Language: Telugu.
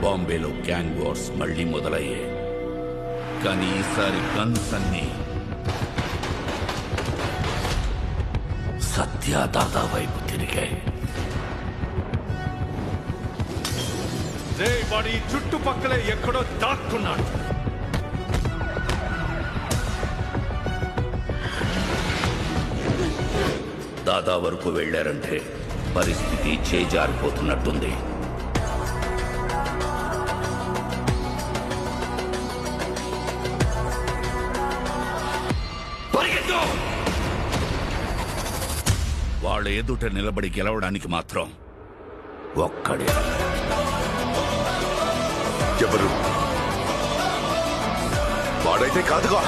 బాంబేలో గ్యాంగ్ వార్స్ మళ్లీ మొదలయ్యాయి. కానీ ఈసారి గన్స్ అన్నీ సత్యదాదా వైపు తిరిగాయి. వాడి చుట్టుపక్కలే ఎక్కడో దాక్కున్నాడు. దాదా వరకు వెళ్లారంటే పరిస్థితి చేజారిపోతున్నట్టుంది. వాళ్ళ ఎదుట నిలబడి గెలవడానికి మాత్రం ఒక్కడే. ఎవరు? వాడైతే కాదుగా.